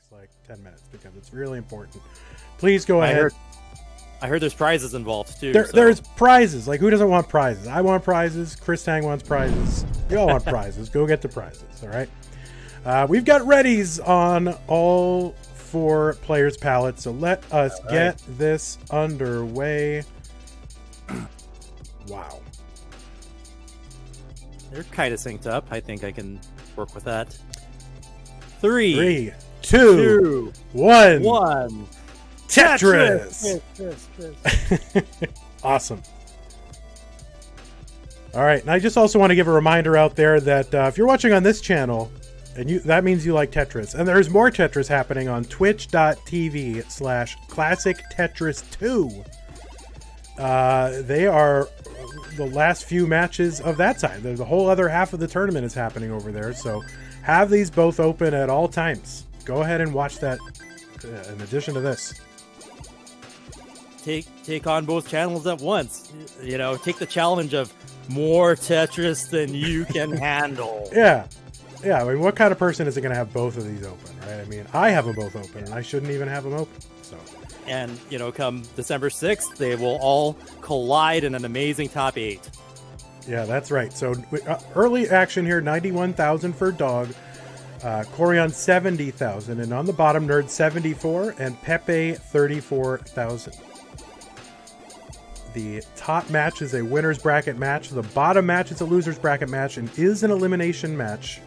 next like 10 minutes because it's really important. Please go ahead. I heard there's prizes involved too. There's prizes. Like, who doesn't want prizes? I want prizes. Chris Tang wants prizes. You all want prizes. Go get the prizes. All right. We've got readies on all 4 players' palettes, so let us get this underway. Wow. They're kind of synced up. I think I can work with that. 3, 2, 1. Tetris! Awesome. All right, and I just also want to give a reminder out there that if you're watching on this channel, and that means you like Tetris, and there's more Tetris happening on twitch.tv/Classic Tetris 2. They are the last few matches of that side. The whole other half of the tournament is happening over there, so have these both open at all times. Go ahead and watch that in addition to this. Take on both channels at once. You know, take the challenge of more Tetris than you can handle. Yeah. I mean, what kind of person is it going to have both of these open, right? I mean, I have them both open, and I shouldn't even have them open. So, and you know, come December 6th, they will all collide in an amazing top 8. Yeah, that's right. So early action here: 91,000 for Dog, Koryan 70,000, and on the bottom, Nerdzzz 74, and Pepe 34,000. The top match is a winner's bracket match. The bottom match is a loser's bracket match and is an elimination match.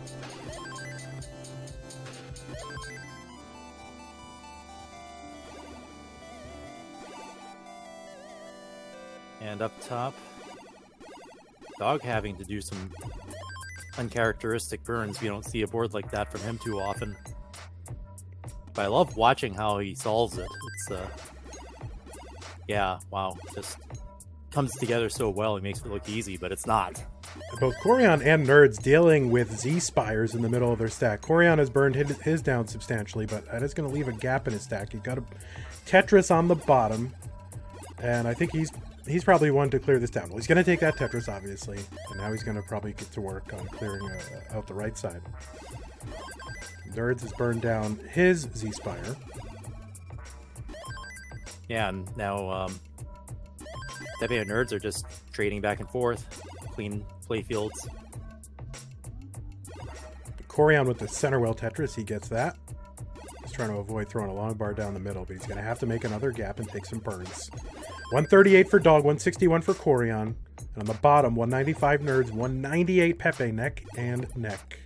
And up top, Dog having to do some uncharacteristic burns. We don't see a board like that from him too often. But I love watching how he solves it. It's yeah, wow, just comes together so well. He makes it look easy, but it's not. Both Koryan and Nerdzzz dealing with Z-Spires in the middle of their stack. Koryan has burned his down substantially, but that is going to leave a gap in his stack. You've got a Tetris on the bottom, and I think he's probably one to clear this down. Well, he's going to take that Tetris, obviously, and now he's going to probably get to work on clearing out the right side. Nerdzzz has burned down his Z-Spire. Yeah, and now Pepe and Nerdzzz are just trading back and forth. Clean play fields. Koryan with the center well Tetris, he gets that. He's trying to avoid throwing a long bar down the middle, but he's going to have to make another gap and take some burns. 138 for Dog, 161 for Koryan. And on the bottom, 195 Nerdzzz, 198 Pepe, neck and neck.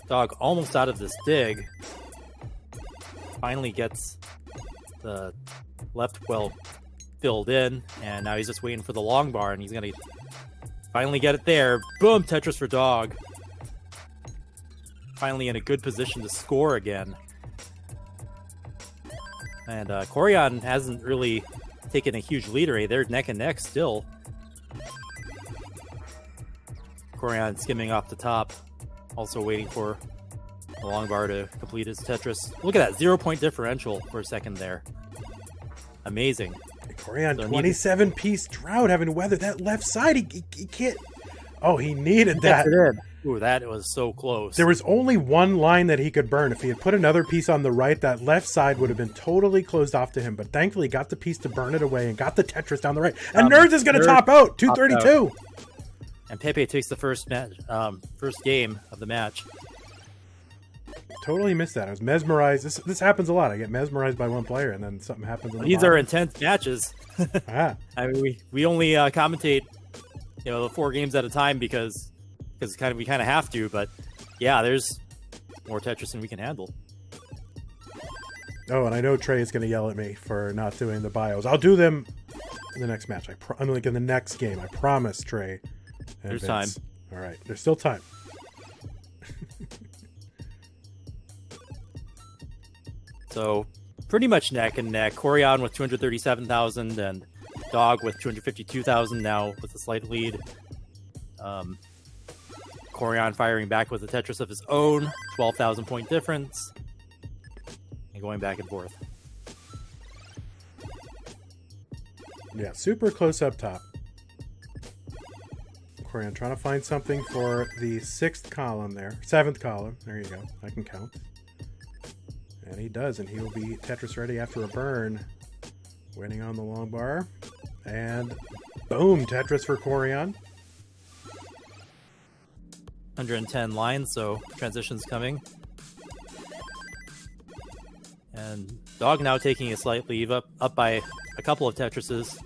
Dog almost out of this dig. Finally gets the left well filled in, and now he's just waiting for the long bar, and he's gonna finally get it there. Boom, Tetris for Dog. Finally in a good position to score again. And Koryan hasn't really taken a huge lead already. They're neck and neck still. Koryan skimming off the top, also waiting for the long bar to complete his Tetris. Look at that 0-point differential for a second there. Amazing. Koryan, so 27-piece drought having to weather that left side. He can't. Oh, he needed that. Ooh, that was so close. There was only one line that he could burn. If he had put another piece on the right, that left side would have been totally closed off to him. But thankfully, got the piece to burn it away and got the Tetris down the right. And Nerdzzz is going to top out 232. And Pepe takes the first game of the match. Totally missed that. I was mesmerized. This happens a lot. I get mesmerized by one player, and then something happens. These are intense matches. Ah. I mean, we only commentate, the 4 games at a time because we kind of have to. But yeah, there's more Tetris than we can handle. Oh, and I know Trey is going to yell at me for not doing the bios. I'll do them in the next match. I'm like in the next game. I promise, Trey. There's time. All right, there's still time. So pretty much neck and neck. Koryan with 237,000 and Dog with 252,000 now with a slight lead. Koryan firing back with a Tetris of his own, 12,000 point difference, and going back and forth. Yeah, super close up top. Koryan trying to find something for the 6th column there. 7th column. There you go. I can count. And he does, and he will be Tetris ready after a burn. Winning on the long bar. And boom, Tetris for Koryan. 110 lines, so transition's coming. And Dog now taking a slight lead, up by a couple of Tetrises.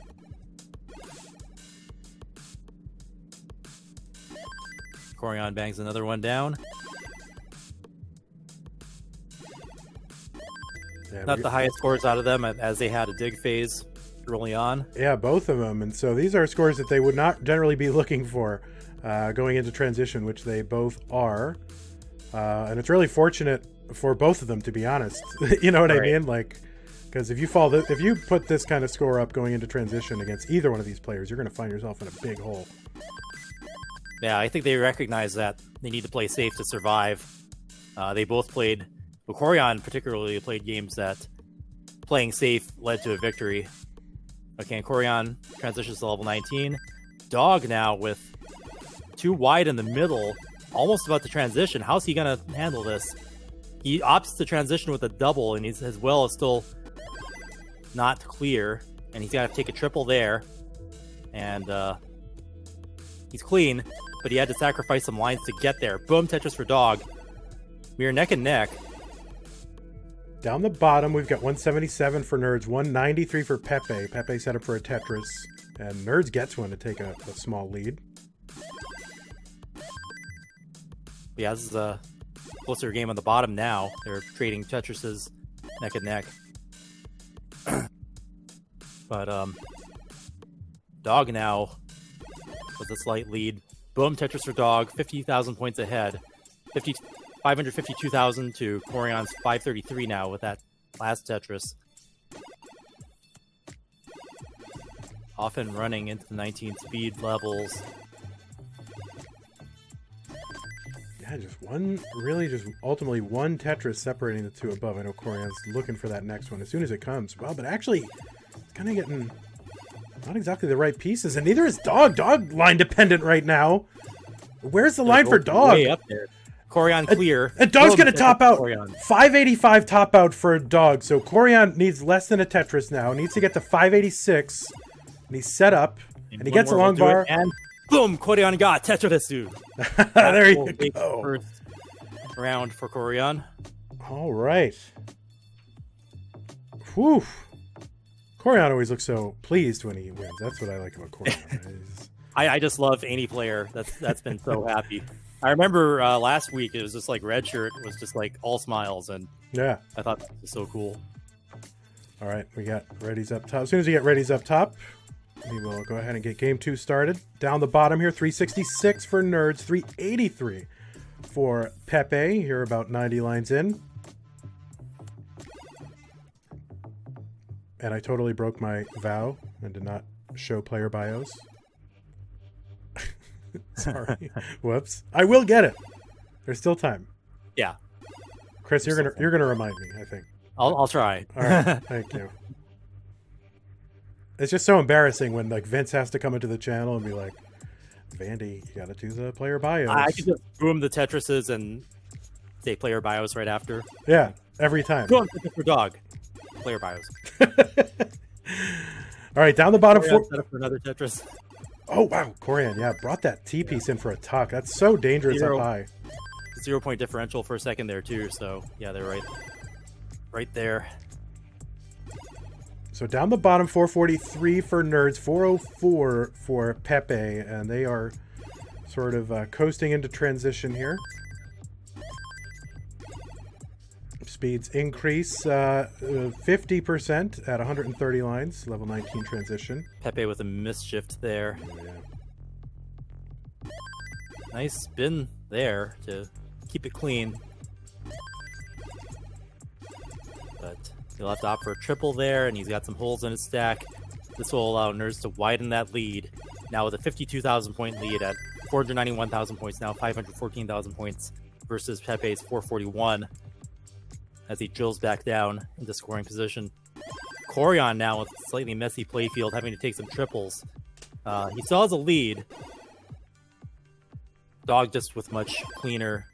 Koryan bangs another one down. Yeah, Not the highest scores out of them, as they had a dig phase early on. Yeah, both of them. And so these are scores that they would not generally be looking for going into transition, which they both are. And it's really fortunate for both of them, to be honest. You know what I mean? Like, because if you put this kind of score up going into transition against either one of these players, you're going to find yourself in a big hole. Yeah, I think they recognize that they need to play safe to survive. They both played, well, Koryan particularly played games that playing safe led to a victory. Okay, and Koryan transitions to level 19. Dog now with 2 wide in the middle, almost about to transition. How's he going to handle this? He opts to transition with a double, and his will is still not clear. And he's got to take a triple there. And he's clean, but he had to sacrifice some lines to get there. Boom, Tetris for Dog. We are neck and neck. Down the bottom, we've got 177 for Nerddzz, 193 for Pepe. Pepe set up for a Tetris, and Nerddzz gets one to take a small lead. Yeah, this is a closer game on the bottom now. They're trading Tetrises neck and neck. But Dog now with a slight lead. Boom, Tetris for Dog, 50,000 points ahead. 552,000 to Koryan's 533 now with that last Tetris. Often running into the 19 speed levels. Yeah, just ultimately one Tetris separating the two above. I know Koryan's looking for that next one as soon as it comes. Well, but actually, it's kind of getting not exactly the right pieces, and neither is Dog. Dog line dependent right now. Where's the line for Dog? Way up there. Koryan clear. And Dog's going to top out. 585 top out for Dog. So Koryan needs less than a Tetris now. Needs to get to 586. And he's set up. And he gets a long bar. And boom, Koryan got Tetris. There you go. First round for Koryan. All right. Whew. Koryan always looks so pleased when he wins. That's what I like about Koryan. I just love any player that's been so happy. I remember last week it was just like Red Shirt was just like all smiles, and yeah, I thought that was so cool. All right, we got Ready's up top. As soon as we get Ready's up top, we will go ahead and get game 2 started. Down the bottom here, 366 for Nerddzz, 383 for Pepe. Here about 90 lines in. And I totally broke my vow and did not show player bios. Sorry. Whoops. I will get it. There's still time. Yeah. Chris, you're gonna remind me, I think. I'll try. All right. Thank you. It's just so embarrassing when like Vince has to come into the channel and be like, Vandy, you gotta do the player bios. I could just boom the Tetrises and say player bios right after. Yeah, every time. Go on for Dog. Player bios. All right, down the bottom. Set up for another Tetris. Oh, wow. Koryan, yeah, brought that T-piece in for a tuck. That's so dangerous up high. 0 point differential for a second there, too. So, yeah, they're right there. So down the bottom, 443 for Nerddzz, 404 for Pepe, and they are sort of coasting into transition here. Speeds increase 50% at 130 lines, level 19 transition. Pepe with a mischief there. Oh, yeah. Nice spin there to keep it clean. But he'll have to opt for a triple there, and he's got some holes in his stack. This will allow Nerddzz to widen that lead. Now with a 52,000 point lead at 491,000 points, now 514,000 points versus Pepe's 441. As he drills back down into scoring position. Koryan now with a slightly messy playfield, having to take some triples. He still has a lead, Dog just with much cleaner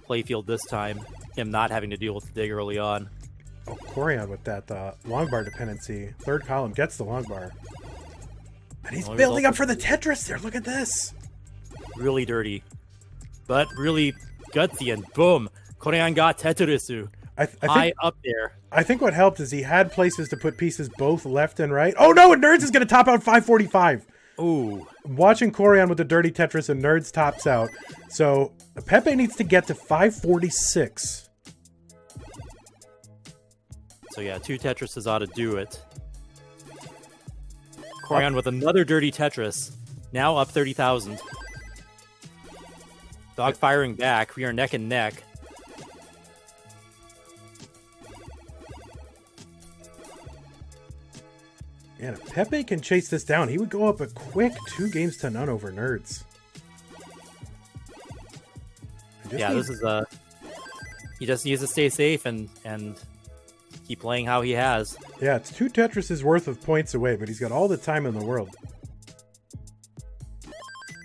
playfield this time. Him not having to deal with the dig early on. Oh, Koryan with that long bar dependency. Third column gets the long bar. And he's building up for the Tetris there. Look at this. Really dirty. But really gutsy, and boom. Koryan got Tetris high up there. I think what helped is he had places to put pieces both left and right. Oh no, and Nerdzzz is going to top out 545. Ooh. Watching Koryan with the dirty Tetris, and Nerdzzz tops out. So Pepe needs to get to 546. So yeah, 2 Tetrises ought to do it. Koryan with another dirty Tetris. Now up 30,000. Dog firing back. We are neck and neck. Man, if Pepe can chase this down, he would go up a quick 2-0 over Nerdzzz. Yeah, this is he just needs to stay safe and keep playing how he has. Yeah, it's 2 Tetrises worth of points away, but he's got all the time in the world.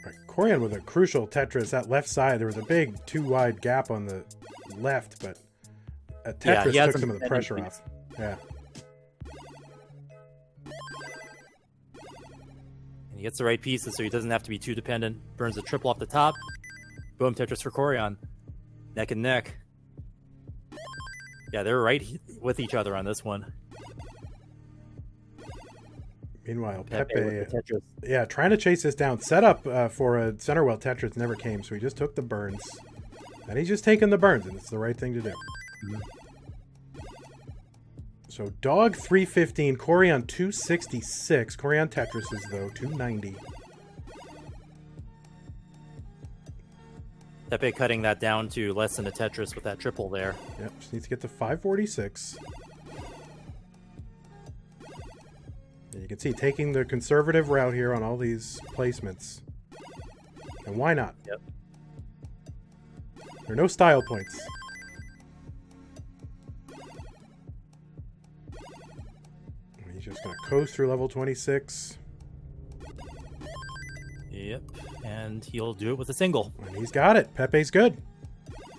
Right, Koryan with a crucial Tetris. That left side, there was a big 2-wide gap on the left, but a Tetris took some of the pressure off. Yeah. And he gets the right pieces so he doesn't have to be too dependent. Burns a triple off the top. Boom, Tetris for Koryan. Neck and neck. Yeah, they're right with each other on this one. Meanwhile, Pepe yeah, trying to chase this down. Set up for a center well Tetris never came, so he just took the burns. And he's just taking the burns, and it's the right thing to do. Mm-hmm. So Dog 315, Koryan 266. Koryan Tetris is, though, 290. Pepe cutting that down to less than a Tetris with that triple there. Yep, just needs to get to 546. And you can see taking the conservative route here on all these placements. And why not? Yep. There are no style points. And he's just going to coast through level 26. Yep. And he'll do it with a single. And he's got it. Pepe's good.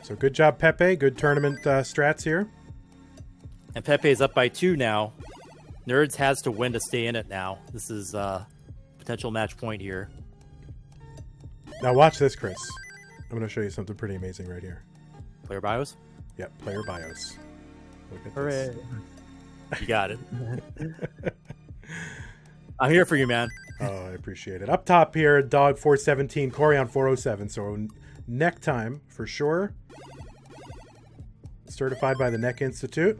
So good job, Pepe. Good tournament strats here. And Pepe's up by 2 now. Nerdzzz has to win to stay in it now. This is a potential match point here. Now watch this, Chris. I'm going to show you something pretty amazing right here. Player bios? Yep, player bios. Look at Hooray. this. You got it. I'm here for you, man. Oh, I appreciate it. Up top here, Dog 417, Koryan 407. So neck time for sure. Certified by the Neck Institute.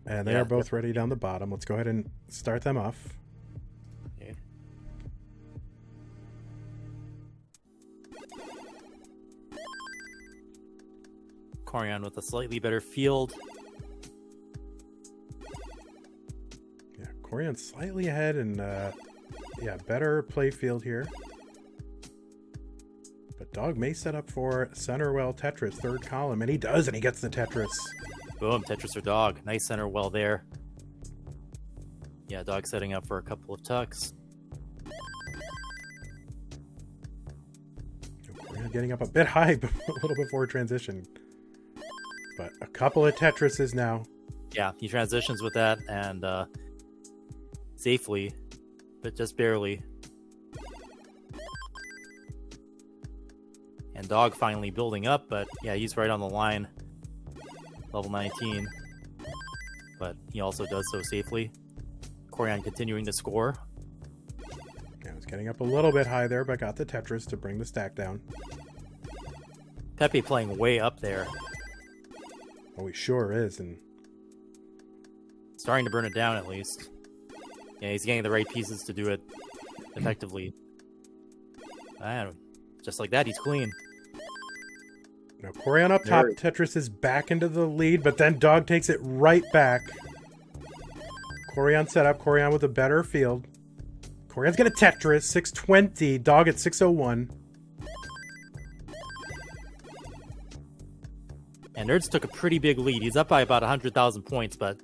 And they are both ready down the bottom. Let's go ahead and start them off. Okay. Koryan with a slightly better field. Yeah, Koryan slightly ahead and yeah, better play field here. But Dog may set up for center well Tetris, third column, and he does, and he gets the Tetris. Boom, Tetris or Dog. Nice center well there. Yeah, Dog setting up for a couple of tucks. Koryan getting up a bit high a little before transition. But a couple of Tetrises now. Yeah, he transitions with that and safely, but just barely. And Dog finally building up, but yeah, he's right on the line. Level 19. But he also does so safely. Koryan continuing to score. Yeah, was getting up a little bit high there, but got the Tetris to bring the stack down. Pepe playing way up there. Oh, he sure is, and starting to burn it down at least. Yeah, he's getting the right pieces to do it effectively. And just like that, he's clean. Now Koryan up top, Tetris is back into the lead, but then Dog takes it right back. Koryan set up, Koryan with a better field. Koryan's got a Tetris, 620, Dog at 601. And Nerdzzz took a pretty big lead. He's up by about 100,000 points, but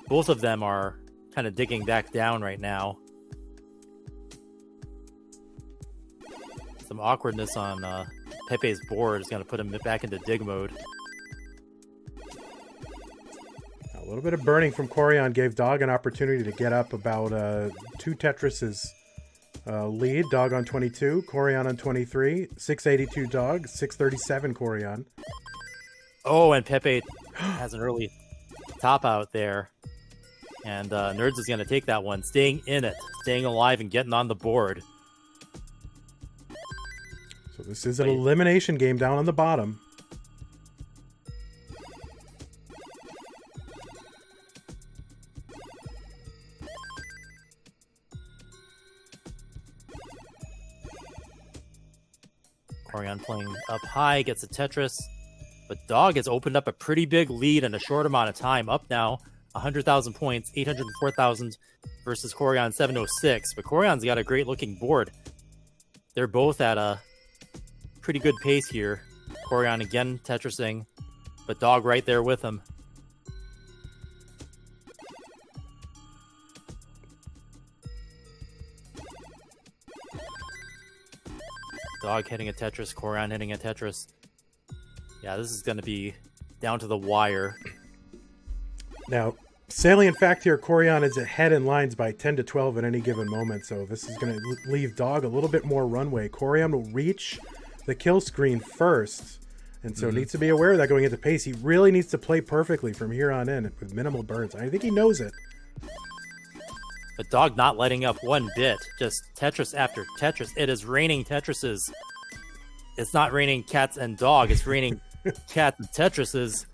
both of them are kind of digging back down right now. some awkwardness on Pepe's board. It's going to put him back into dig mode. A little bit of burning from Koryan gave Dog an opportunity to get up about 2 Tetris's lead. Dog on 22, Koryan on 23, 682 Dog, 637 Koryan. Oh, and Pepe has an early top out there. And Nerdzzz is going to take that one, staying in it, staying alive and getting on the board. So this is an elimination game down on the bottom. Koryan playing up high, gets a Tetris. But Dog has opened up a pretty big lead in a short amount of time. Up now, 100,000 points, 804,000 versus Koryan 706. But Koryan's got a great looking board. They're both at a pretty good pace here. Koryan again Tetrising, but Dog right there with him. Dog hitting a Tetris, Koryan hitting a Tetris. Yeah, this is going to be down to the wire. Now, salient fact here, Koryan is ahead in lines by 10 to 12 at any given moment, so this is going to leave Dog a little bit more runway. Koryan will reach the kill screen first, and so needs to be aware of that going into pace. He really needs to play perfectly from here on in with minimal burns. I think he knows it. But Dog not letting up one bit. Just Tetris after Tetris. It is raining Tetrises. It's not raining cats and dog. It's raining cats and Tetrises.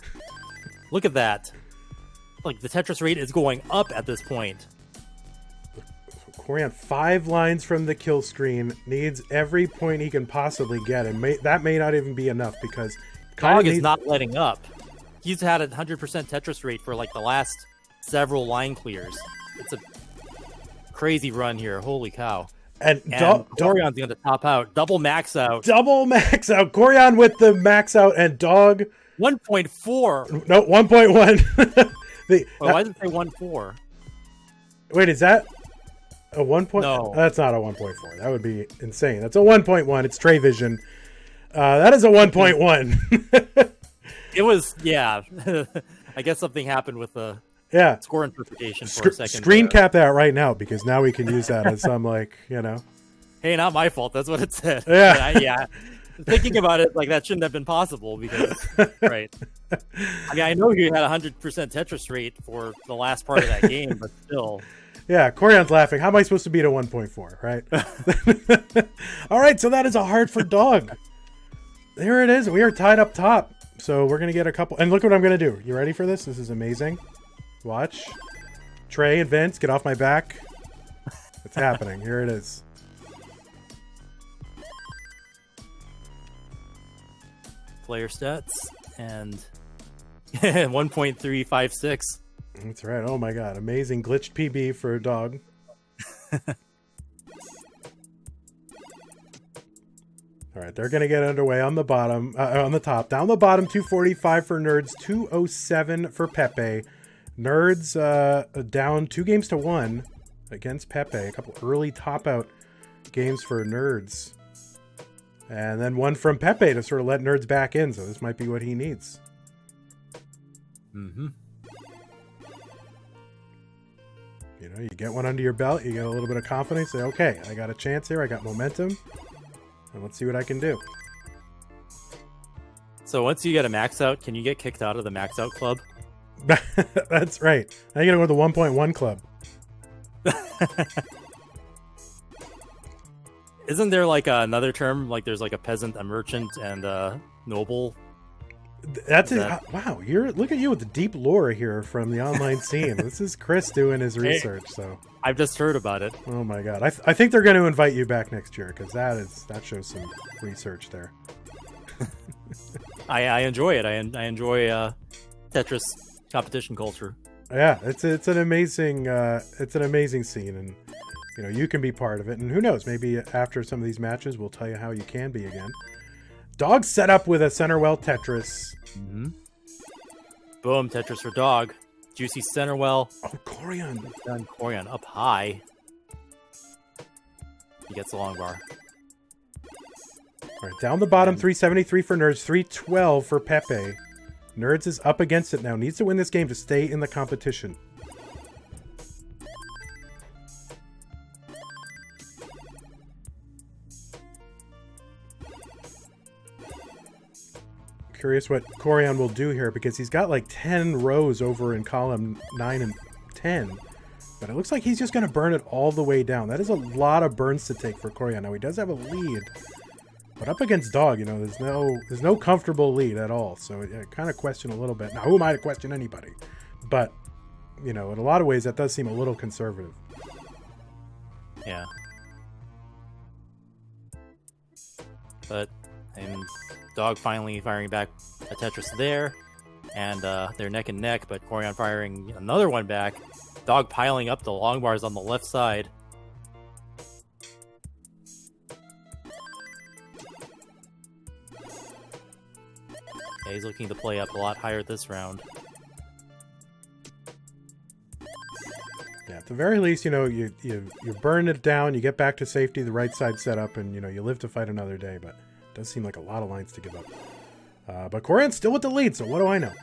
Look at that. Like, the Tetris rate is going up at this point. Koryan 5 lines from the kill screen, needs every point he can possibly get, and that may not even be enough because Dog is not letting up. He's had a 100% Tetris rate for like the last several line clears. It's a crazy run here. Holy cow. And Koryan's going to top out. Double max out. Double max out. Koryan with the max out, and Dog 1.4. No, 1.1. Why does it say 1.4? Wait, is that a 1. No. That's not a 1.4. That would be insane. That's a 1.1. It's Trey Vision. That is a 1.1. It was, yeah. I guess something happened with the score interpretation for a second. Screen cap that right now, because now we can use that as some, like, you know. Hey, not my fault. That's what it said. Yeah. Yeah. Thinking about it, like, that shouldn't have been possible because, right. I mean, I know you had a 100% Tetris rate for the last part of that game, but still. Yeah, Koryan's laughing. How am I supposed to beat a 1.4, right? All right, so that is a hard for Dog. There it is. We are tied up top. So we're going to get a couple. And look what I'm going to do. You ready for this? This is amazing. Watch. Trey and Vince, get off my back. It's happening. Here it is. Player stats and 1.356. That's right. Oh my god. Amazing glitched PB for a Dog. All right, they're going to get underway on the bottom, on the top. Down the bottom, 245 for Nerdzzz, 207 for Pepe. Nerdzzz down 2 games to 1 against Pepe. A couple early top-out games for Nerdzzz. And then one from Pepe to sort of let Nerdzzz back in, so this might be what he needs. Mm-hmm. You know, you get one under your belt, you get a little bit of confidence, say, okay, I got a chance here, I got momentum, and let's see what I can do. So once you get a max out, can you get kicked out of the max out club? That's right. Now you gotta go to the 1.1 club. Isn't there like another term? Like there's like a peasant, a merchant, and a noble? That's it. Wow, look at you with the deep lore here from the online scene. This is Chris doing his research. So I've just heard about it. Oh my god, I think they're going to invite you back next year because that shows some research there. I enjoy it. I enjoy Tetris competition culture. Yeah, it's an amazing scene, and you know you can be part of it. And who knows, maybe after some of these matches, we'll tell you how you can be again. Dog set up with a center well Tetris. Mm-hmm. Boom, Tetris for Dog. Juicy center well. Oh, Koryan. Done. Koryan up high. He gets the long bar. All right, down the bottom, 373 for Nerddzz, 312 for Pepe. Nerddzz is up against it now. Needs to win this game to stay in the competition. Curious what Koryan will do here, because he's got like 10 rows over in column 9 and 10. But it looks like he's just going to burn it all the way down. That is a lot of burns to take for Koryan. Now, he does have a lead. But up against Dog, you know, there's no comfortable lead at all. So I kind of question a little bit. Now, who am I to question anybody? But, you know, in a lot of ways, that does seem a little conservative. Yeah. But, and Dog finally firing back a Tetris there. And they're neck and neck, but Koryan firing another one back. Dog piling up the long bars on the left side. Yeah, he's looking to play up a lot higher this round. Yeah, at the very least, you know, you burn it down, you get back to safety, the right side set up, and, you know, you live to fight another day. But it does seem like a lot of lines to give up. But Koryan's still with the lead, so what do I know?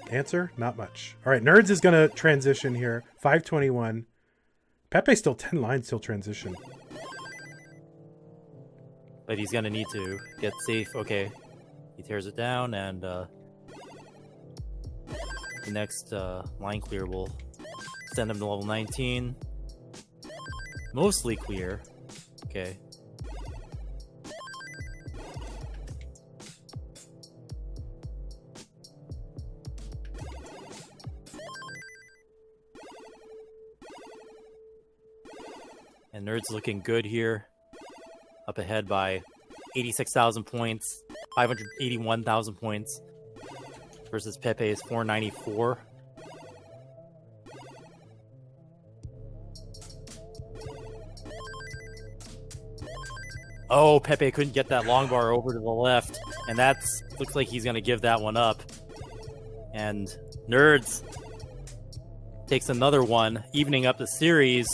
Answer, not much. All right, Nerddzz is going to transition here. 521. Pepe still 10 lines till transition. But he's going to need to get safe. Okay, he tears it down, and the next line clear will send him to level 19. Mostly clear. Okay. And Nerddzz looking good here. Up ahead by 86,000 points, 581,000 points. Versus Pepe's 494. Oh, Pepe couldn't get that long bar over to the left. And that's looks like he's going to give that one up. And Nerddzz takes another one, evening up the series.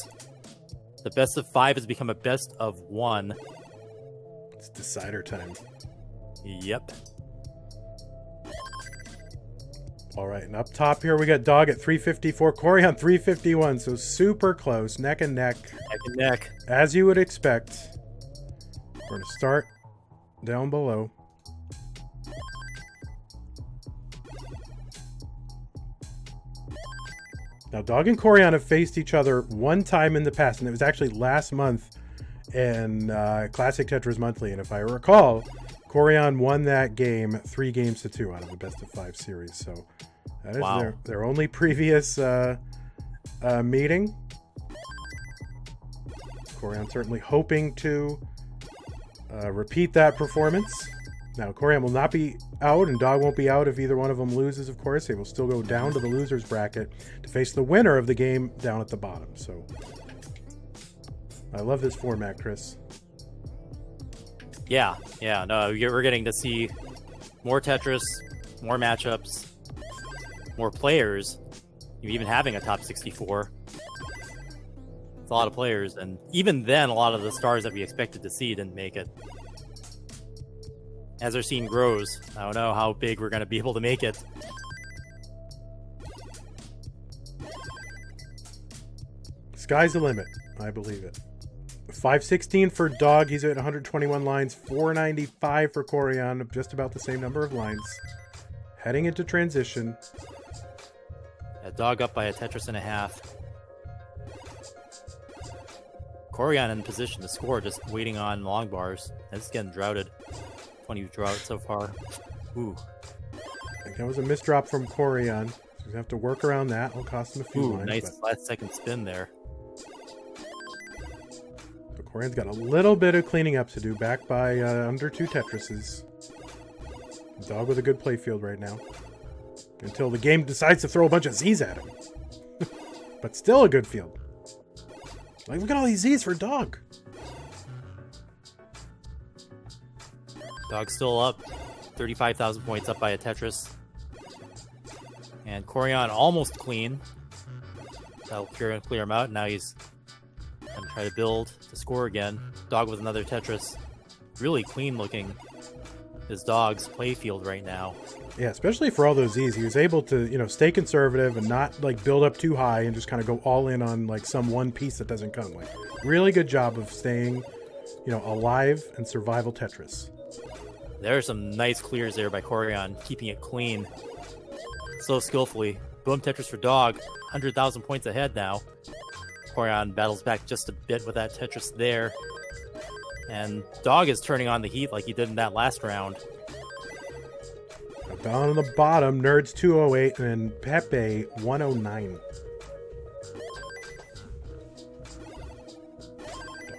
The best of 5 has become a best of 1. It's decider time. Yep. All right, and up top here we got Dog at 354, Koryan 351, so super close, neck and neck. Neck and neck. As you would expect. We're going to start down below. Now, Dog and Koryan have faced each other one time in the past, and it was actually last month in Classic Tetris Monthly. And if I recall, Koryan won that game 3-2 out of a best-of-5 series. So that is their only previous meeting. Koryan certainly hoping to repeat that performance. Now, Koryan will not be out, and Dog won't be out if either one of them loses, of course. They will still go down to the loser's bracket to face the winner of the game down at the bottom. So, I love this format, Chris. Yeah. No, we're getting to see more Tetris, more matchups, more players. Even having a top 64. It's a lot of players, and even then, a lot of the stars that we expected to see didn't make it. As our scene grows, I don't know how big we're going to be able to make it. Sky's the limit. I believe it. 516 for Dog. He's at 121 lines. 495 for Koryan. Just about the same number of lines. Heading into transition. A Dog up by a Tetris and a half. Koryan in position to score, just waiting on long bars. It's getting droughted. 20 drought so far. Ooh. I think that was a misdrop from Koryan. So he's going to have to work around that. It'll cost him a few lines. Nice last second spin there. So Koryan's got a little bit of cleaning up to do. Back by under 2 Tetrises. Dog with a good playfield right now. Until the game decides to throw a bunch of Z's at him. But still a good field. Like, look at all these Z's for Dog. Dog still up. 35,000 points up by a Tetris. And Koryan almost clean. That'll clear him out. Now he's going to Try to build to score again. Dog with another Tetris. Really clean looking. His dog's playfield right now. Yeah, especially for all those Z's, he was able to, stay conservative and not like build up too high and just kind of go all in on like some one piece that doesn't come. Like, really good job of staying, alive and survival Tetris. There are some nice clears there by Koryan, keeping it clean. So skillfully. Boom Tetris for Dog, 100,000 points ahead now. Koryan battles back just a bit with that Tetris there. And Dog is turning on the heat like he did in that last round. Down on the bottom, Nerdzzz 208 and Pepe 109.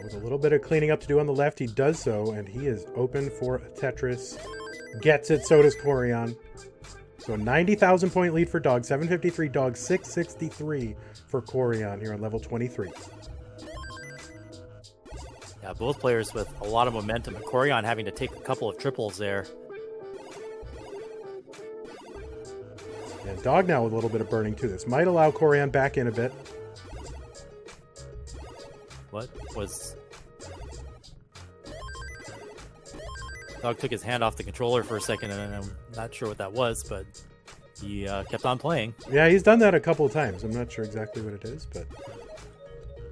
With a little bit of cleaning up to do on the left, he does so, and he is open for a Tetris. Gets it, so does Koryan. So a 90,000 point lead for Dog, 753 Dog, 663 for Koryan here on level 23. Yeah, both players with a lot of momentum. And Koryan having to take a couple of triples there. And Dog now with a little bit of burning too. This might allow Koryan back in a bit. What was... Dog took his hand off the controller for a second, and I'm not sure what that was, but he kept on playing. Yeah, he's done that a couple of times. I'm not sure exactly what it is, but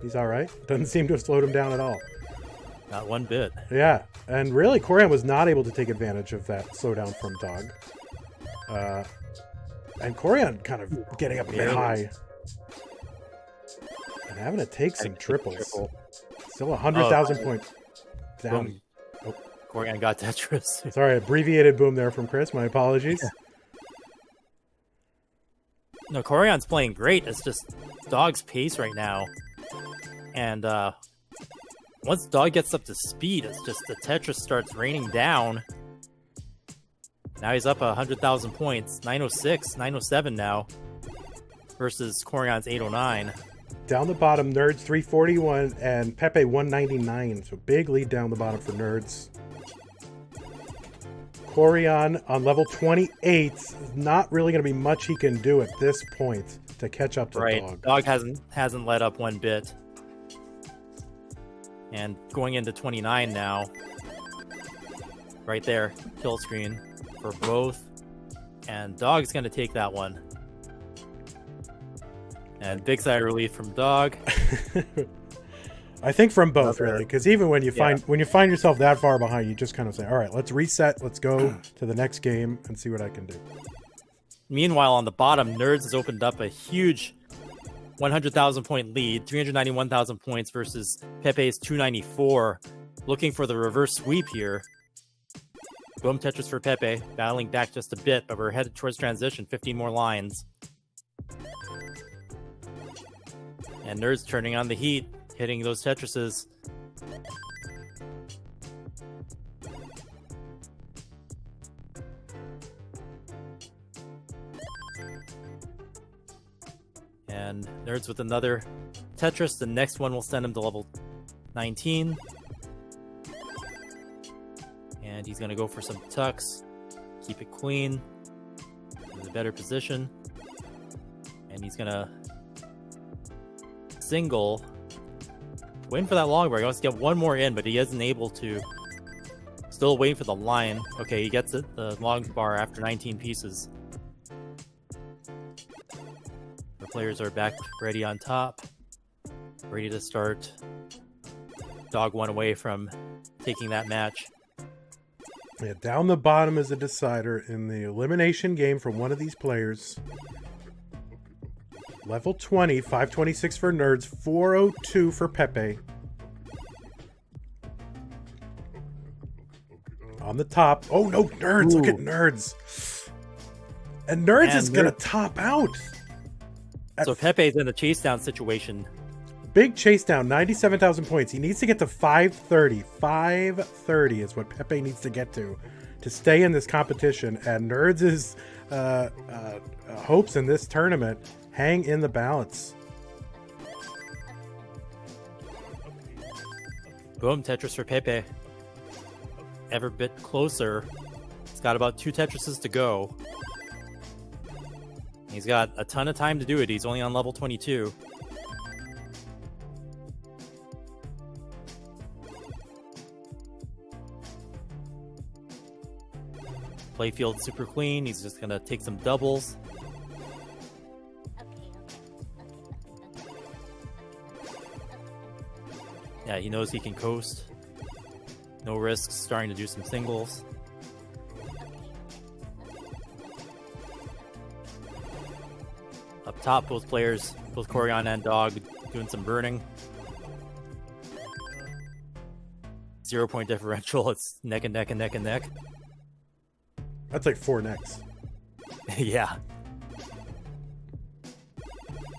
he's all right. Doesn't seem to have slowed him down at all. Not one bit. Yeah, and really, Koryan was not able to take advantage of that slowdown from Dog. And Koryan kind of getting up a bit high. And having to take some triples. Still 100,000 points down. Boom. Koryan got Tetris. Sorry, abbreviated boom there from Chris. My apologies. No, Koryan's playing great. It's just Dog's pace right now. And once Dog gets up to speed, it's just the Tetris starts raining down. Now he's up 100,000 points. 906, 907 now. Versus Koryan's 809. Down the bottom, Nerdzzz 341 and Pepe 199. So big lead down the bottom for Nerdzzz. Koryan on level 28. Not really going to be much he can do at this point to catch up to Dog. Dog hasn't let up one bit. And going into 29 now. Right there, kill screen for both. And Dog's going to take that one. And big sigh of relief from Dog. I think from both, really, because even when you find yourself that far behind, you just kind of say, all right, let's reset, let's go to the next game and see what I can do. Meanwhile, on the bottom, Nerdzzz has opened up a huge 100,000 point lead, 391,000 points versus Pepe's 294. Looking for the reverse sweep here. Boom Tetris for Pepe, battling back just a bit, but we're headed towards transition, 15 more lines. And Nerdzzz turning on the heat, hitting those Tetrises. And Nerdzzz with another Tetris. The next one will send him to level 19. And he's going to go for some tucks. Keep it clean. In a better position. And he's going to single. Waiting for that long bar. He wants to get one more in, but he isn't able to. Still waiting for the line. Okay, he gets it. The long bar after 19 pieces. The players are back ready on top. Ready to start. Dog one away from taking that match. Yeah, down the bottom is a decider in the elimination game for one of these players. Level 20, 526 for Nerdzzz, 402 for Pepe. On the top. Oh no, Nerdzzz! Ooh. Look at Nerdzzz. And Nerdzzz is going to top out. So Pepe's in a chase down situation. Big chase down, 97,000 points. He needs to get to 530. 530 is what Pepe needs to get to stay in this competition. And Nerdzz's hopes in this tournament hang in the balance. Boom, Tetris for Pepe. Ever bit closer. He's got about 2 Tetrises to go. He's got a ton of time to do it. He's only on level 22. Playfield super clean. He's just gonna take some doubles. Yeah, he knows he can coast. No risks, starting to do some singles. Up top, both players, both Koryan and Dog, doing some burning. 0-point differential, it's neck and neck and neck and neck. That's like 4 necks. Yeah.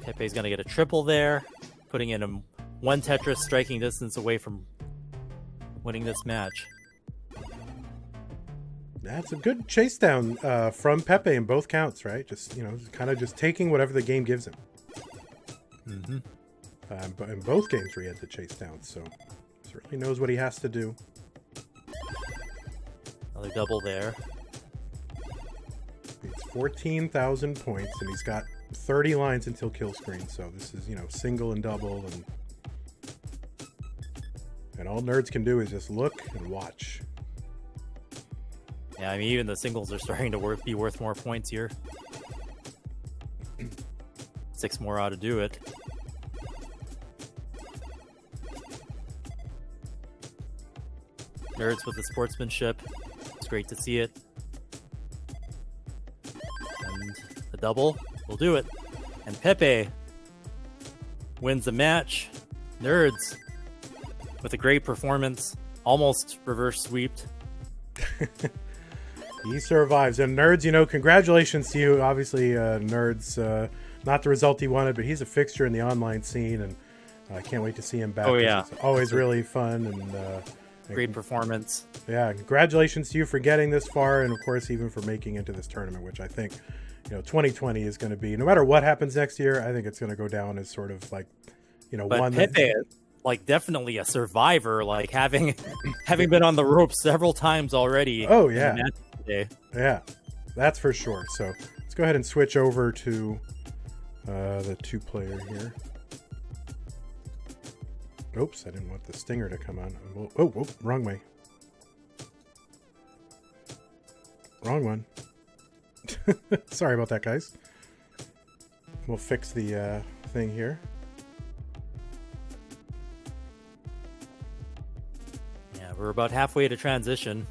Pepe's gonna get a triple there, putting in a 1 Tetris striking distance away from winning this match. That's a good chase down from Pepe in both counts, right? Just, you know, kind of just taking whatever the game gives him. Mm-hmm. But in both games where he had the chase down, so certainly knows what he has to do. Another double there. It's 14,000 points, and he's got 30 lines until kill screen. So this is, you know, single and double, and all Nerdzzz can do is just look and watch. Yeah, I mean, even the singles are starting to be worth more points here. 6 more ought to do it. Nerdzzz with the sportsmanship. It's great to see it. And the double will do it. And Pepe wins the match. Nerdzzz with a great performance. Almost reverse sweeped. He survives. And Nerdzzz, you know, congratulations to you. Obviously, Nerdzzz, not the result he wanted, but he's a fixture in the online scene, and I can't wait to see him back. Oh, yeah. It's always really fun. And great performance. Yeah, congratulations to you for getting this far, and of course, even for making into this tournament, which I think, you know, 2020 is going to be, no matter what happens next year, I think it's going to go down as sort of like, you know, but one Pepe, like, definitely a survivor, like having been on the ropes several times already. Oh, yeah. In the match today. Yeah, that's for sure. So let's go ahead and switch over to the 2-player here. Oops, I didn't want the stinger to come on. Oh, wrong way. Wrong one. Sorry about that, guys. We'll fix the thing here. Yeah, we're about halfway to transition,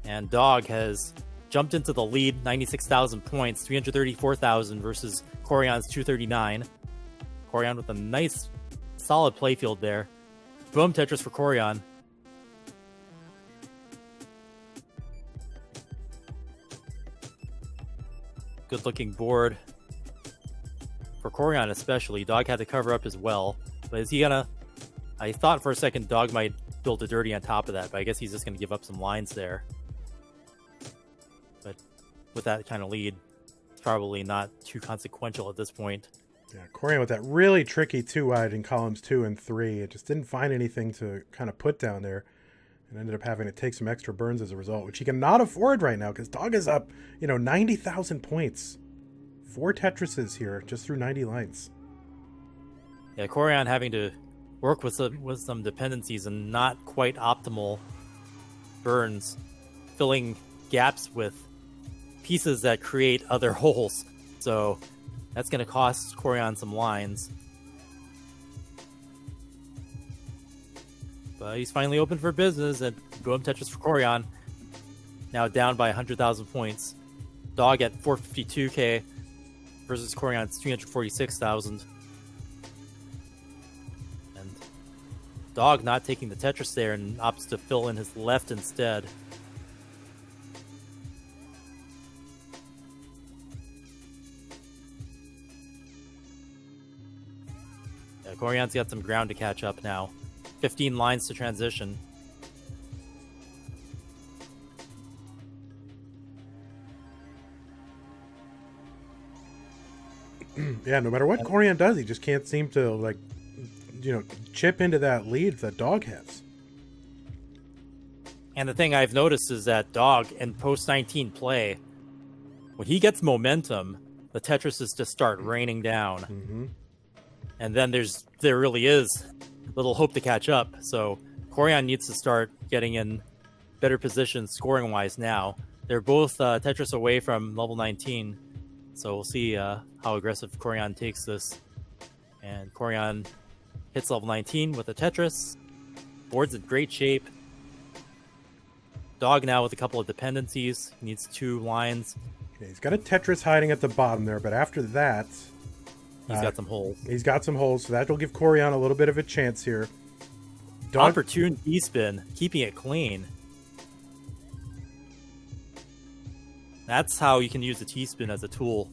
and Dog has jumped into the lead, 96,000 points, 334,000 versus Koryan's 239. Koryan with a nice, solid playfield there. Boom Tetris for Koryan. Good looking board. For Koryan especially, Dog had to cover up as well. But is he gonna... I thought for a second Dog might build a dirty on top of that, but I guess he's just gonna give up some lines there. But with that kind of lead, it's probably not too consequential at this point. Yeah, Koryan with that really tricky 2-wide in columns 2 and 3. It just didn't find anything to kind of put down there, and ended up having to take some extra burns as a result, which he cannot afford right now because Dog is up, you know, 90,000 points. 4 Tetrises here just through 90 lines. Yeah, Koryan having to work with some dependencies and not quite optimal burns, filling gaps with pieces that create other holes. So that's going to cost Koryan some lines. But he's finally open for business, and boom Tetris for Koryan. Now down by 100,000 points. Dog at 452k versus Koryan's 346,000. And Dog not taking the Tetris there and opts to fill in his left instead. Koryan's got some ground to catch up now. 15 lines to transition. Yeah, no matter what Koryan does, he just can't seem to, like, you know, chip into that lead that Dog has. And the thing I've noticed is that Dog in post-19 play, when he gets momentum, the Tetrises just start raining down. Mm-hmm. And then there really is little hope to catch up. So Koryan needs to start getting in better positions scoring-wise now. They're both Tetris away from level 19, so we'll see how aggressive Koryan takes this. And Koryan hits level 19 with a Tetris. Board's in great shape. Dog now with a couple of dependencies. He needs 2 lines. Okay, he's got a Tetris hiding at the bottom there, but after that... He's got some holes. He's got some holes, so that will give Koryan a little bit of a chance here. Dog... Opportune E-spin, keeping it clean. That's how you can use the T-spin as a tool.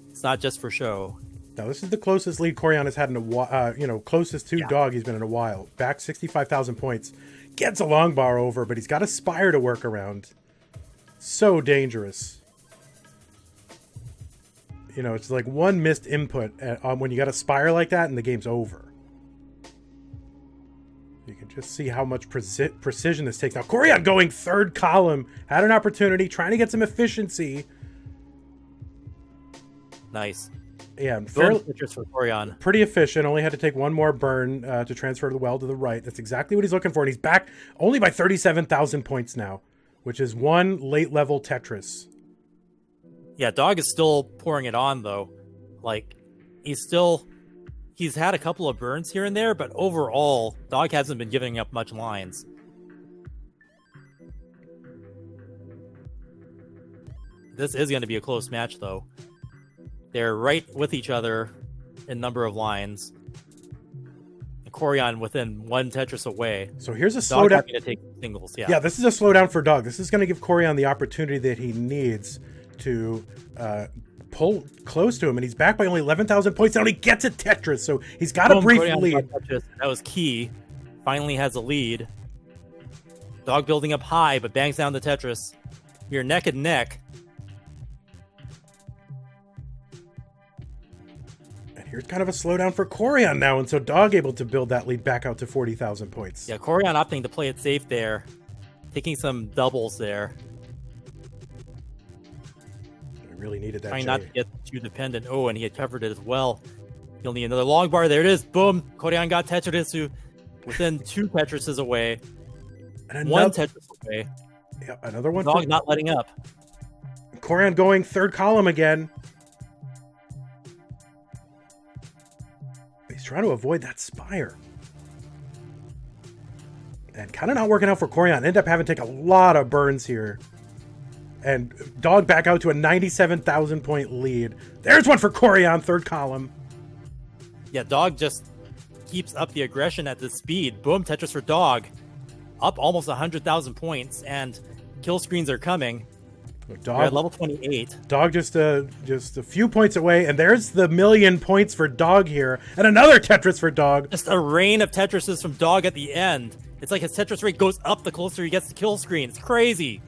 It's not just for show. Now, this is the closest lead Koryan has had in a while, closest to Dog he's been in a while. Back 65,000 points. Gets a long bar over, but he's got a Spire to work around. So dangerous. It's like one missed input when you got a Spire like that and the game's over. You can just see how much precision this takes. Now, Koryan going third column. Had an opportunity, trying to get some efficiency. Nice. Yeah, fairly for Koryan. Pretty efficient. Only had to take one more burn to transfer the well to the right. That's exactly what he's looking for. And he's back only by 37,000 points now, which is 1 late level Tetris. Yeah, Dog is still pouring it on, though. Like, he's had a couple of burns here and there, but overall, Dog hasn't been giving up much lines. This is going to be a close match, though. They're right with each other in number of lines. And Koryan within 1 Tetris away. So here's a Dog slowdown. To take singles, Yeah, this is a slowdown for Dog. This is going to give Koryan the opportunity that he needs to pull close to him. And he's back by only 11,000 points. Now he gets a Tetris, so he's got a brief lead. That was key. Finally has a lead. Dog building up high, but bangs down the Tetris. You're neck and neck. Here's kind of a slowdown for Koryan now, and so Dog able to build that lead back out to 40,000 points. Yeah, Koryan opting to play it safe there. Taking some doubles there. I really needed that. Trying not to get too dependent. Oh, and he had covered it as well. He'll need another long bar. There it is. Boom. Koryan got Tetris within 2 Tetrises away. And 1 Tetris away. Yeah, another one. Dog not letting up. Koryan going third column again. He's trying to avoid that Spire. And kind of not working out for Koryan. End up having to take a lot of burns here. And Dog back out to a 97,000 point lead. There's one for Koryan, third column. Yeah, Dog just keeps up the aggression at this speed. Boom, Tetris for Dog. Up almost 100,000 points, and kill screens are coming. Dog, we're at level 28. Dog just a few points away, and there's the 1,000,000 points for Dog here. And another Tetris for Dog. Just a rain of Tetrises from Dog at the end. It's like his Tetris rate goes up the closer he gets to kill screen. It's crazy.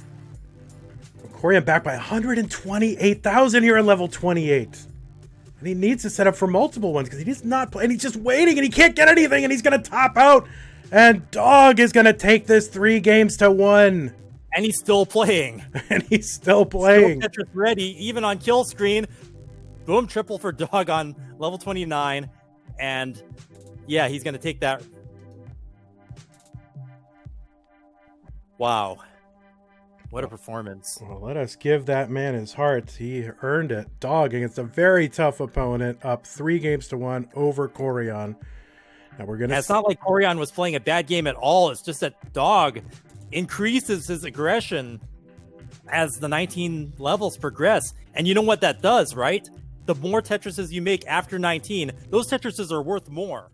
Koryan back by 128,000 here at level 28. And he needs to set up for multiple ones because he does not play. And he's just waiting and he can't get anything and he's going to top out. And Dog is going to take this 3-1. And he's still playing. And he's still playing. Still Tetris ready, even on kill screen. Boom, triple for Dog on level 29. And yeah, he's going to take that. Wow. What a performance. Well, let us give that man his heart. He earned it. Dog against a very tough opponent, up 3-1 over Koryan. Now we're gonna. It's not like Koryan was playing a bad game at all. It's just that Dog increases his aggression as the 19 levels progress. And you know what that does, right? The more Tetrises you make after 19, those Tetrises are worth more.